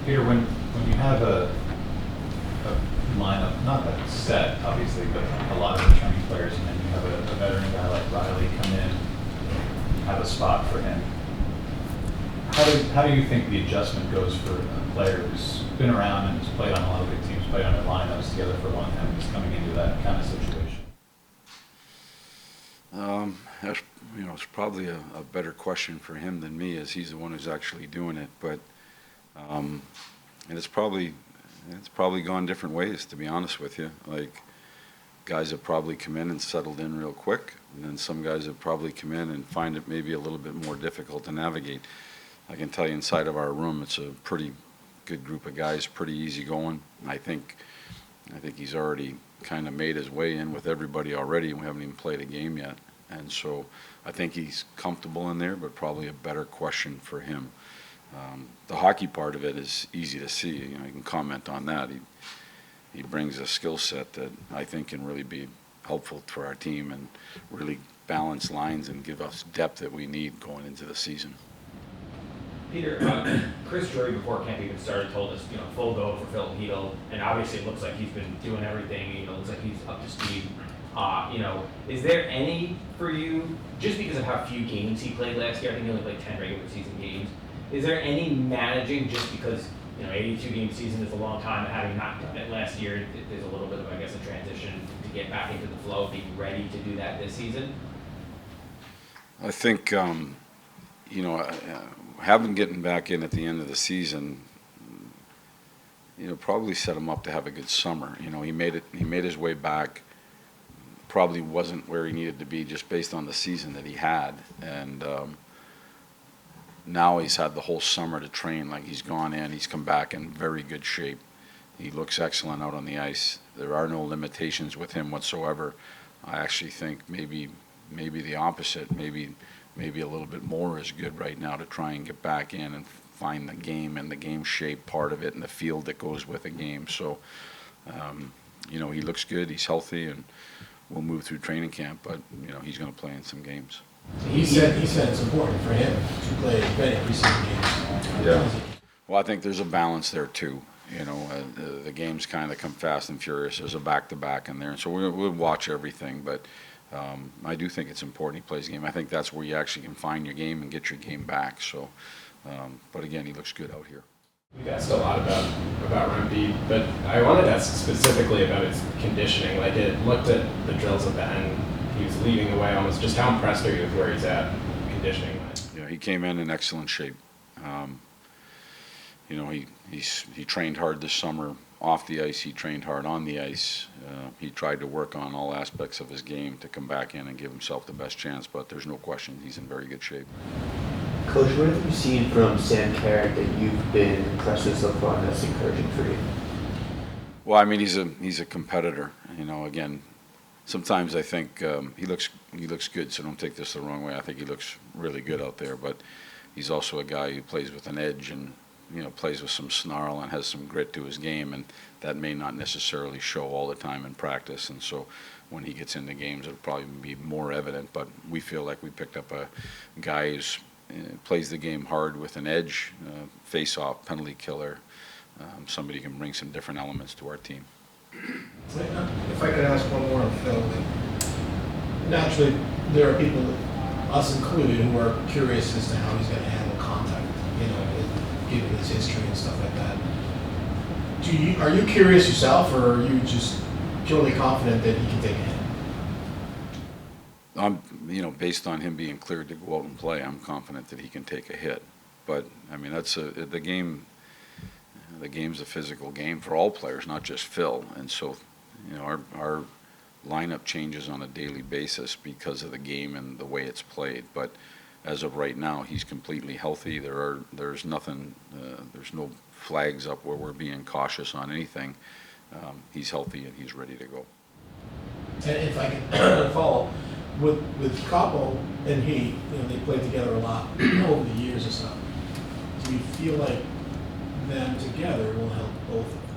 Peter, when you have a lineup, not that it's set, obviously, but a lot of returning players, and then you have a veteran guy like Riley come in, have a spot for him. How do you think the adjustment goes for a player who's been around and has played on a lot of big teams, played on their lineups together for a long time, who's coming into that kind of situation? That's, it's probably a better question for him than me, as he's the one who's actually doing it. But and it's probably gone different ways, to be honest with you. Like, guys have probably come in and settled in real quick, and then some guys have probably come in and find it maybe a little bit more difficult to navigate. I can tell you, inside of our room, it's a pretty good group of guys, pretty easy going. I think he's already kind of made his way in with everybody already, and we haven't even played a game yet. And so I think he's comfortable in there, but probably a better question for him. The hockey part of it is easy to see. You can comment on that. He brings a skill set that I think can really be helpful for our team and really balance lines and give us depth that we need going into the season. Peter, Chris Drury before camp even started told us, full go for Filip Chytil, and obviously it looks like he's been doing everything. Looks like he's up to speed. Is there any for you, just because of how few games he played last year? I think he only played 10 regular season games. Is there any managing, just because 82 game season is a long time, and having not done it last year, there's a little bit of, I guess, a transition to get back into the flow, being ready to do that this season? I think having getting back in at the end of the season, probably set him up to have a good summer. He made his way back. Probably wasn't where he needed to be just based on the season that he had, and now he's had the whole summer to train. Like, he's gone in, he's come back in very good shape. He looks excellent out on the ice. There are no limitations with him whatsoever. I actually think maybe the opposite. Maybe a little bit more is good right now to try and get back in and find the game and the game shape part of it and the field that goes with a game. So, he looks good. He's healthy, and we'll move through training camp. But he's going to play in some games. He said it's important for him to play many preseason games. Yeah. Well, I think there's a balance there too. The games kind of come fast and furious. There's a back-to-back in there, and so we'll watch everything. But I do think it's important he plays the game. I think that's where you actually can find your game and get your game back. So, but again, he looks good out here. We've asked a lot about Rempe, but I wanted to ask specifically about his conditioning. Like, it looked at the drills at the end. He was leading the way almost. Just how impressed are you with where he's at conditioning-wise? Yeah, he came in excellent shape. He trained hard this summer off the ice. He trained hard on the ice. He tried to work on all aspects of his game to come back in and give himself the best chance, but there's no question he's in very good shape. Coach, what have you seen from Sam Carrick that you've been impressed with so far that's encouraging for you? Well, I mean, he's a competitor. Again, sometimes I think he looks good, so don't take this the wrong way. I think he looks really good out there, but he's also a guy who plays with an edge and plays with some snarl and has some grit to his game, and that may not necessarily show all the time in practice. And so when he gets into games, it'll probably be more evident. But we feel like we picked up a guy who's plays the game hard with an edge, face-off, penalty killer, somebody who can bring some different elements to our team. If I could ask one more on Phil, naturally there are people, us included, who are curious as to how he's going to handle contact, given his history and stuff like that. Are you curious yourself, or are you just purely confident that he can take a hit? Based on him being cleared to go out and play, I'm confident that he can take a hit. But I mean, that's the game. The game's a physical game for all players, not just Phil. And so, our lineup changes on a daily basis because of the game and the way it's played. But as of right now, he's completely healthy. There's nothing. There's no flags up where we're being cautious on anything. He's healthy and he's ready to go. And if I can follow, with Capo and he, they played together a lot over the years and stuff. Do you feel like them together will help both of them?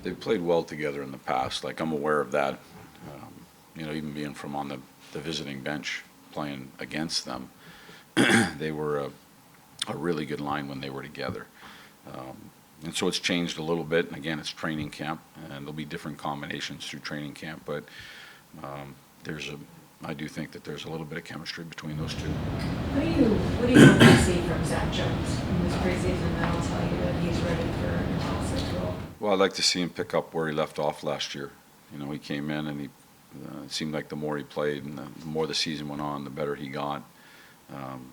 They've played well together in the past. Like, I'm aware of that. Even being from on the visiting bench playing against them, they were a really good line when they were together. And so it's changed a little bit, and again, it's training camp, and there'll be different combinations through training camp, but I do think that there's a little bit of chemistry between those two. What do you hope to see from Zach Jones in this preseason that'll tell you that he's ready for an all-six role? Well, I'd like to see him pick up where he left off last year. You know, he came in and it seemed like the more he played and the more the season went on, the better he got.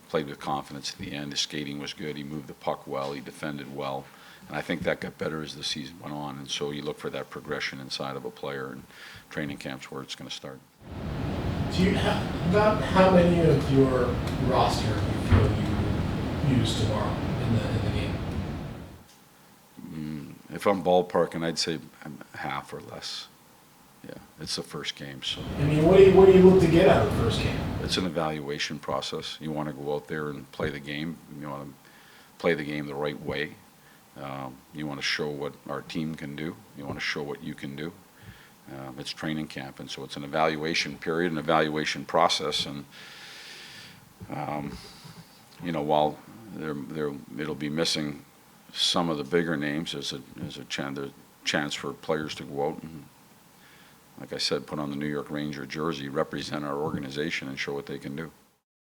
Played with confidence at the end. His skating was good. He moved the puck well. He defended well. And I think that got better as the season went on. And so you look for that progression inside of a player, and training camp's where it's going to start. Do you have, about how many of your roster do you feel you use tomorrow in the game? If I'm ballparking, I'd say half or less. Yeah, it's the first game, so. I mean, what do you look to get out of the first game? It's an evaluation process. You want to go out there and play the game. You want to play the game the right way. You want to show what our team can do. You want to show what you can do. It's training camp, and so it's an evaluation period, an evaluation process. And you know, while it'll be missing some of the bigger names, there's a chance for players to go out and, like I said, put on the New York Ranger jersey, represent our organization, and show what they can do.